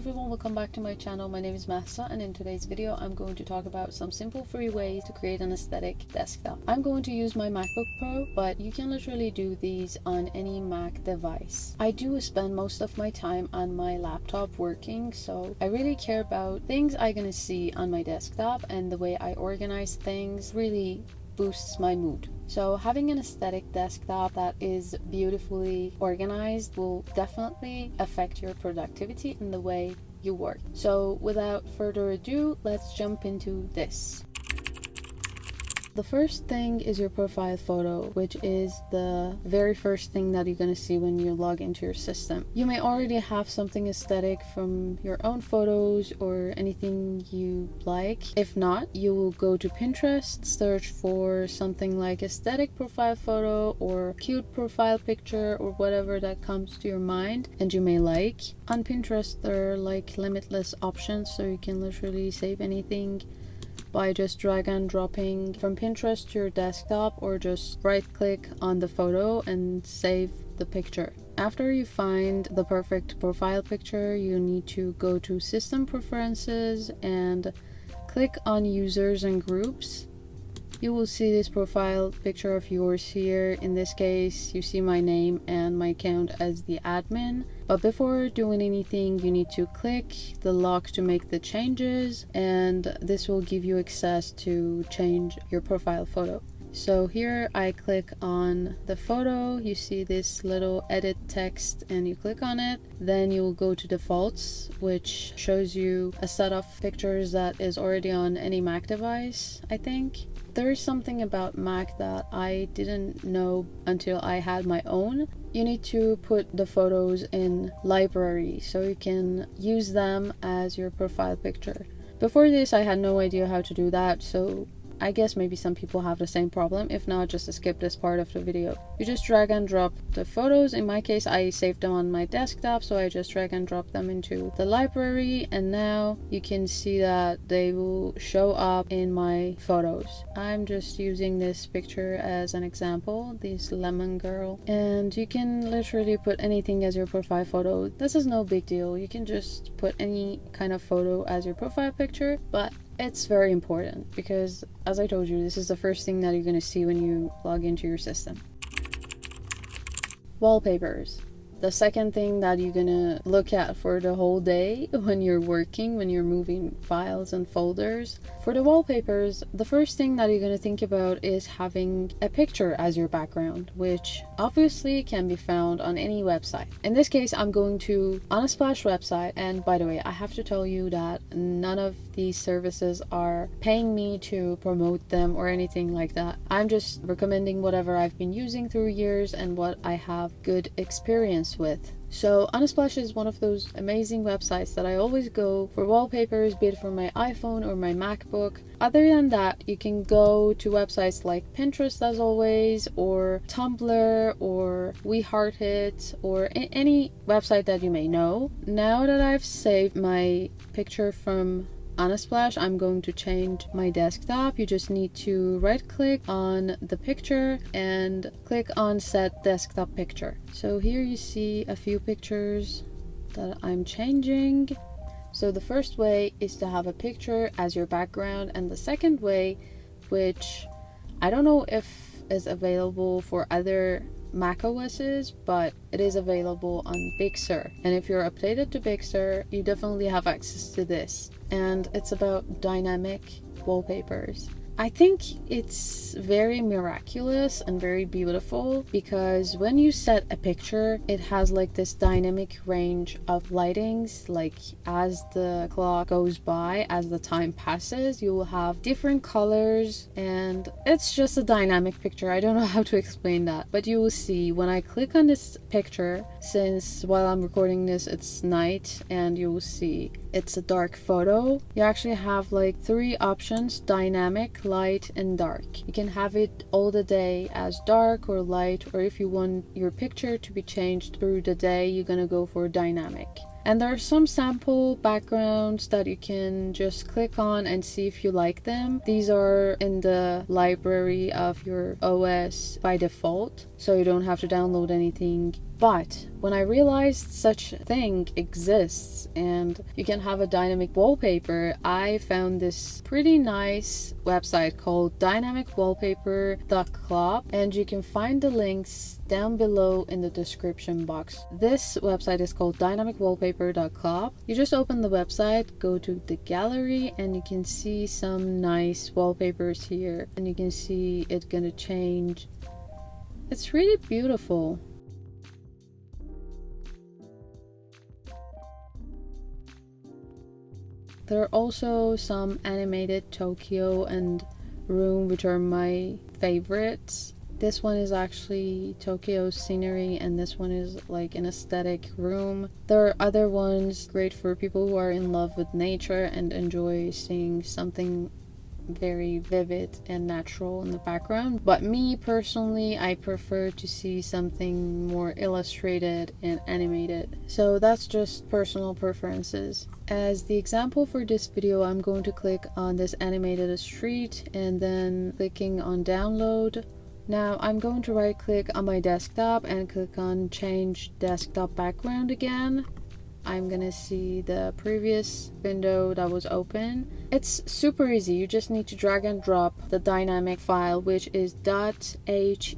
everyone, welcome back to my channel. My name is 𝗰𝗿𝗀𝗀𝗀, and in today's video I'm going to talk about some simple free ways to create an aesthetic desktop. I'm going to use my MacBook Pro, but you can literally do these on any Mac device. I do spend most of my time on my laptop working, so I really care about things I'm gonna see on my desktop, and the way I organize things really boosts my mood. So having an aesthetic desktop that is beautifully organized will definitely affect your productivity and the way you work. So without further ado, let's jump into this. The first thing is your profile photo, which is the very first thing that you're going to see when you log into your system. You may already have something aesthetic from your own photos or anything you like. If not, you will go to Pinterest, search for something like aesthetic profile photo or cute profile picture or whatever that comes to your mind and you may like. On Pinterest, there are like limitless options, so you can literally save anything by just drag and dropping from Pinterest to your desktop, or just right click on the photo and save the picture. After you find the perfect profile picture, you need to go to System Preferences and click on Users and Groups. You will see this profile picture of yours here. In this case, you see my name and my account as the admin. But before doing anything, you need to click the lock to make the changes, and this will give you access to change your profile photo. So here I click on the photo, you see this little edit text and you click on it. Then you will go to defaults, which shows you a set of pictures that is already on any Mac device, I think. There is something about Mac that I didn't know until I had my own. You need to put the photos in library so you can use them as your profile picture. Before this, I had no idea how to do that, so I guess maybe some people have the same problem. If not, just skip this part of the video. You just drag and drop the photos. In my case, I saved them on my desktop, so I just drag and drop them into the library, and now you can see that they will show up in my photos. I'm just using this picture as an example, this lemon girl, and you can literally put anything as your profile photo. This is no big deal. You can just put any kind of photo as your profile picture, but it's very important because, as I told you, this is the first thing that you're going to see when you log into your system. Wallpapers. The second thing that you're gonna look at for the whole day when you're working, when you're moving files and folders. For the wallpapers, the first thing that you're gonna think about is having a picture as your background, which obviously can be found on any website. In this case, I'm going to Unsplash website, and by the way, I have to tell you that none of these services are paying me to promote them or anything like that. I'm just recommending whatever I've been using through years and what I have good experience with. So Unsplash is one of those amazing websites that I always go for wallpapers, be it for my iPhone or my MacBook. Other than that, you can go to websites like Pinterest as always, or Tumblr, or 𝗰𝗿𝗲𝗀𝗶𝘁𝘀, or any website that you may know. Now that I've saved my picture from Unsplash, I'm going to change my desktop. You just need to right click on the picture and click on set desktop picture. So here you see a few pictures that I'm changing. So the first way is to have a picture as your background, and the second way, which I don't know if is available for other Mac OSs, but it is available on Big Sur, and if you're updated to Big Sur, you definitely have access to this, and it's about dynamic wallpapers. I think it's very miraculous and very beautiful because when you set a picture, it has like this dynamic range of lightings. Like as the clock goes by, as the time passes, you will have different colors, and it's just a dynamic picture. I don't know how to explain that, but you will see when I click on this picture, since while I'm recording this it's night, and you will see it's a dark photo. You actually have like 3 options: dynamic, light, and dark. You can have it all the day as dark or light, or if you want your picture to be changed through the day, you're gonna go for dynamic. And there are some sample backgrounds that you can just click on and see if you like them. These are in the library of your OS by default, so you don't have to download anything. But when I realized such a thing exists and you can have a dynamic wallpaper, I found this pretty nice website called dynamicwallpaper.club, and you can find the links down below in the description box. This website is called dynamicwallpaper.club. You just open the website, go to the gallery, and you can see some nice wallpapers here, and you can see it gonna change. It's really beautiful. There are also some animated Tokyo and room, which are my favorites. This one is actually Tokyo scenery, and this one is like an aesthetic room. There are other ones great for people who are in love with nature and enjoy seeing something very vivid and natural in the background. But me personally, I prefer to see something more illustrated and animated. So that's just personal preferences. As the example for this video, I'm going to click on this animated street and then clicking on download. Now I'm going to right click on my desktop and click on change desktop background again. I'm gonna see the previous window that was open. It's super easy. You just need to drag and drop the dynamic file, which is .heic.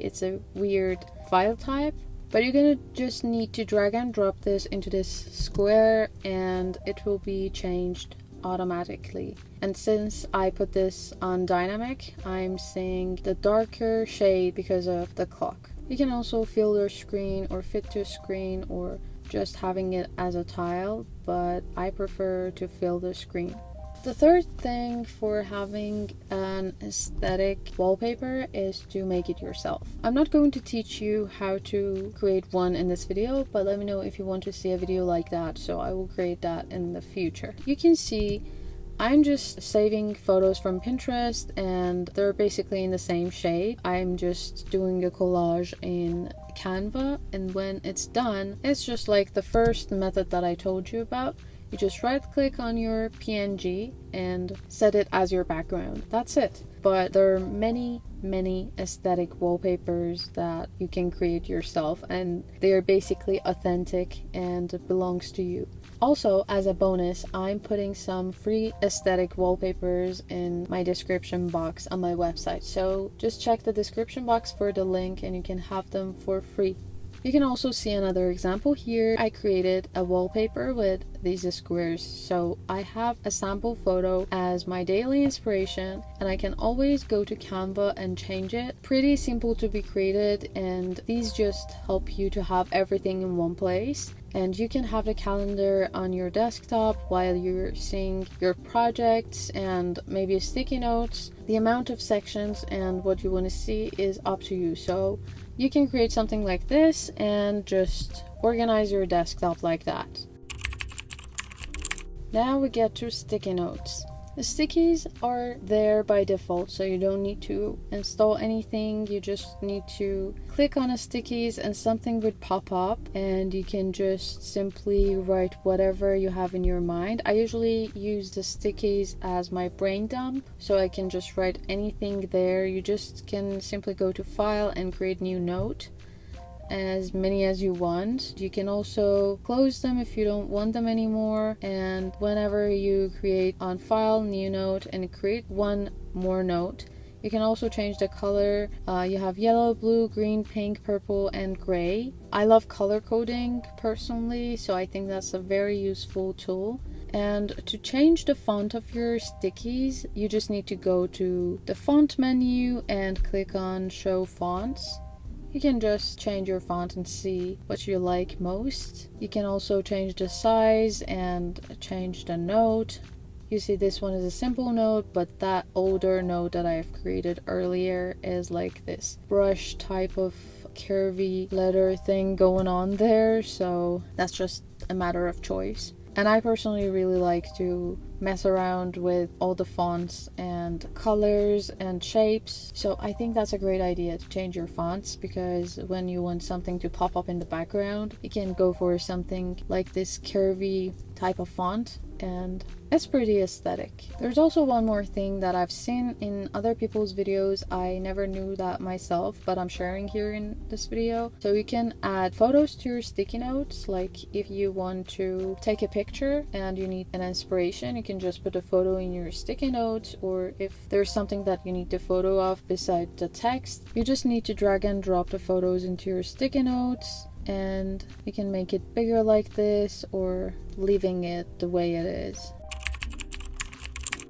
It's a weird file type, but you're gonna just need to drag and drop this into this square and it will be changed automatically. And since I put this on dynamic, I'm seeing the darker shade because of the clock. You can also fill your screen or fit to screen or just having it as a tile, but I prefer to fill the screen. The third thing for having an aesthetic wallpaper is to make it yourself. I'm not going to teach you how to create one in this video, but let me know if you want to see a video like that, so I will create that in the future. You can see I'm just saving photos from Pinterest and they're basically in the same shade. I'm just doing a collage in Canva, and when it's done, it's just like the first method that I told you about. You just right click on your PNG and set it as your background. That's it. But there are many aesthetic wallpapers that you can create yourself, and they are basically authentic and belongs to you. Also, as a bonus, I'm putting some free aesthetic wallpapers in my description box on my website, so just check the description box for the link and you can have them for free. You can also see another example here. I created a wallpaper with these squares, so I have a sample photo as my daily inspiration and I can always go to Canva and change it. Pretty simple to be created, and these just help you to have everything in one place. And you can have the calendar on your desktop while you're seeing your projects and maybe sticky notes. The amount of sections and what you want to see is up to you. So you can create something like this and just organize your desktop like that. Now we get to sticky notes. The stickies are there by default, so you don't need to install anything. You just need to click on the stickies and something would pop up and you can just simply write whatever you have in your mind. I usually use the stickies as my brain dump, so I can just write anything there. You just can simply go to file and create new note, as many as you want. You can also close them if you don't want them anymore, and whenever you create on file, new note, and create one more note, you can also change the color. You have yellow, blue, green, pink, purple, and gray. I love color coding personally, so I think that's a very useful tool. And to change the font of your stickies, you just need to go to the font menu and click on show fonts. You can just change your font and see what you like most. You can also change the size and change the note. You see this one is a simple note, but that older note that I have created earlier is like this brush type of curvy letter thing going on there, so that's just a matter of choice. And I personally really like to mess around with all the fonts and colors and shapes. So I think that's a great idea to change your fonts, because when you want something to pop up in the background, you can go for something like this curvy type of font, and it's pretty aesthetic. There's also one more thing that I've seen in other people's videos. I never knew that myself, but I'm sharing here in this video. So you can add photos to your sticky notes. Like if you want to take a picture and you need an inspiration, you can just put a photo in your sticky notes, or if there's something that you need the photo of beside the text, you just need to drag and drop the photos into your sticky notes, and you can make it bigger like this or leaving it the way it is.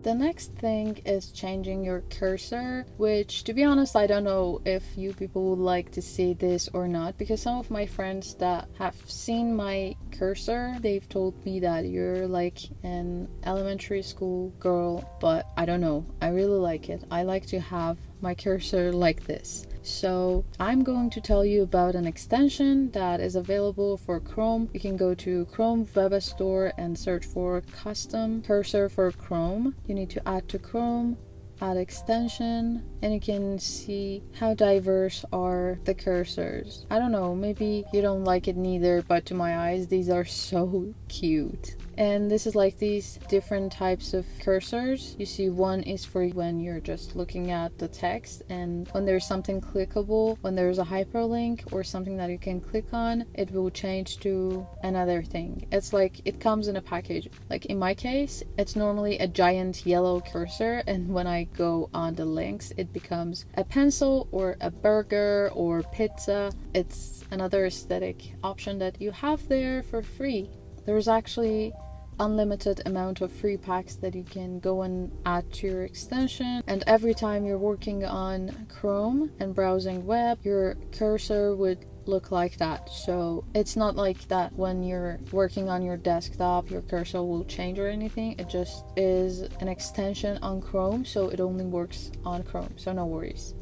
The next thing is changing your cursor, which, to be honest, I don't know if you people would like to see this or not, because some of my friends that have seen my cursor, they've told me that you're like an elementary school girl, but I don't know, I really like it. I like to have my cursor like this. So I'm going to tell you about an extension that is available for Chrome. You can go to Chrome Web Store and search for custom cursor for Chrome. You need to add to Chrome, add extension, and you can see how diverse are the cursors. I don't know, maybe you don't like it neither, but to my eyes these are so cute. And this is like these different types of cursors. You see, one is for when you're just looking at the text, and when there's something clickable, when there's a hyperlink or something that you can click on, it will change to another thing. It's like it comes in a package. Like in my case, it's normally a giant yellow cursor, and when I go on the links, it becomes a pencil or a burger or pizza. It's another aesthetic option that you have there for free. There's actually unlimited amount of free packs that you can go and add to your extension, and every time you're working on Chrome and browsing web, your cursor would look like that. So it's not like that when you're working on your desktop your cursor will change or anything. It just is an extension on Chrome, so it only works on Chrome, so no worries.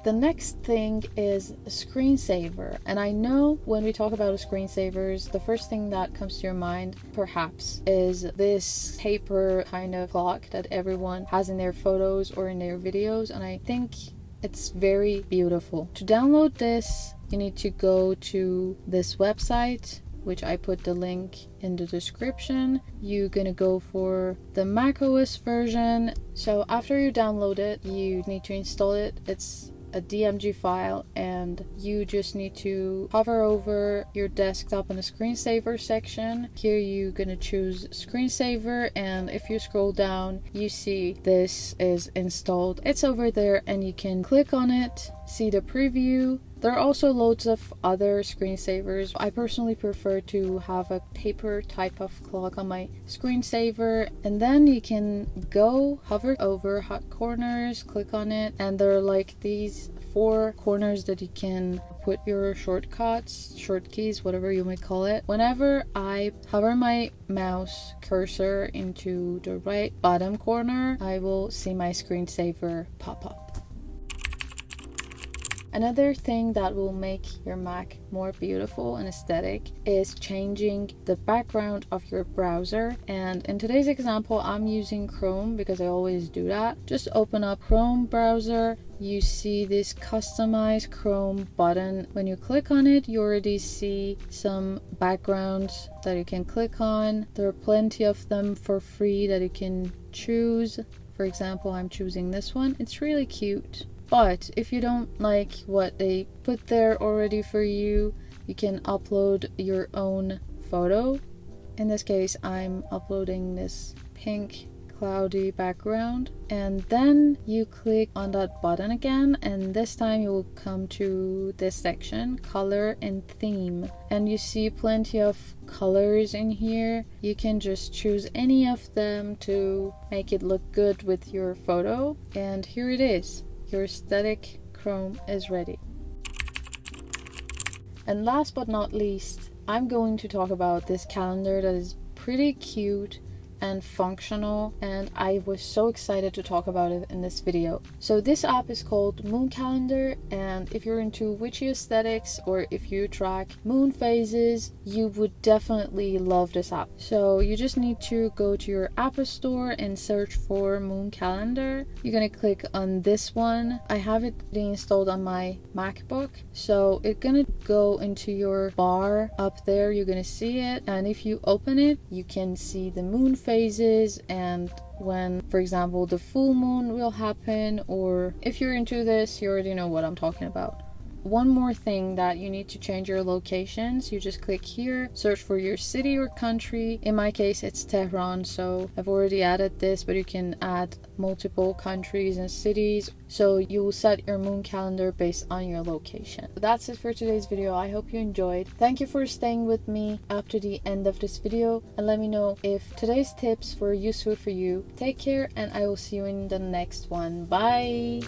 The next thing is a screensaver, and I know when we talk about screensavers, the first thing that comes to your mind perhaps is this paper kind of clock that everyone has in their photos or in their videos, and I think it's very beautiful. To download this, you need to go to this website, which I put the link in the description. You're gonna go for the macOS version. So after you download it, you need to install it. It's a DMG file, and you just need to hover over your desktop in the screensaver section. Here you're gonna choose screensaver, and if you scroll down you see this is installed. It's over there and you can click on it, see the preview. There are also loads of other screensavers. I personally prefer to have a paper type of clock on my screensaver, and then you can go hover over hot corners, click on it, and there are like these 4 corners that you can put your shortcuts, shortkeys, whatever you may call it. Whenever I hover my mouse cursor into the right bottom corner, I will see my screensaver pop up. Another thing that will make your Mac more beautiful and aesthetic is changing the background of your browser. And in today's example, I'm using Chrome because I always do that. Just open up Chrome browser. You see this customize Chrome button. When you click on it, you already see some backgrounds that you can click on. There are plenty of them for free that you can choose. For example, I'm choosing this one. It's really cute. But if you don't like what they put there already for you, you can upload your own photo. In this case, I'm uploading this pink cloudy background, and then you click on that button again, and this time you will come to this section, color and theme, and you see plenty of colors in here. You can just choose any of them to make it look good with your photo, and here it is. Your aesthetic Chrome is ready. And last but not least, I'm going to talk about this calendar that is pretty cute and functional, and I was so excited to talk about it in this video. So this app is called Moon Calendar, and if you're into witchy aesthetics or if you track moon phases, you would definitely love this app. So you just need to go to your app store and search for Moon Calendar. You're gonna click on this one. I have it installed on my MacBook, so it's gonna go into your bar up there. You're gonna see it, and if you open it, you can see the moon phases and when, for example, the full moon will happen, or if you're into this, you already know what I'm talking about. One more thing, that you need to change your locations. You just click here, search for your city or country. In my case, it's Tehran, so I've already added this, but you can add multiple countries and cities. So you will set your moon calendar based on your location. That's it for today's video. I hope you enjoyed. Thank you for staying with me up to the end of this video, and let me know if today's tips were useful for you. Take care, and I will see you in the next one. Bye.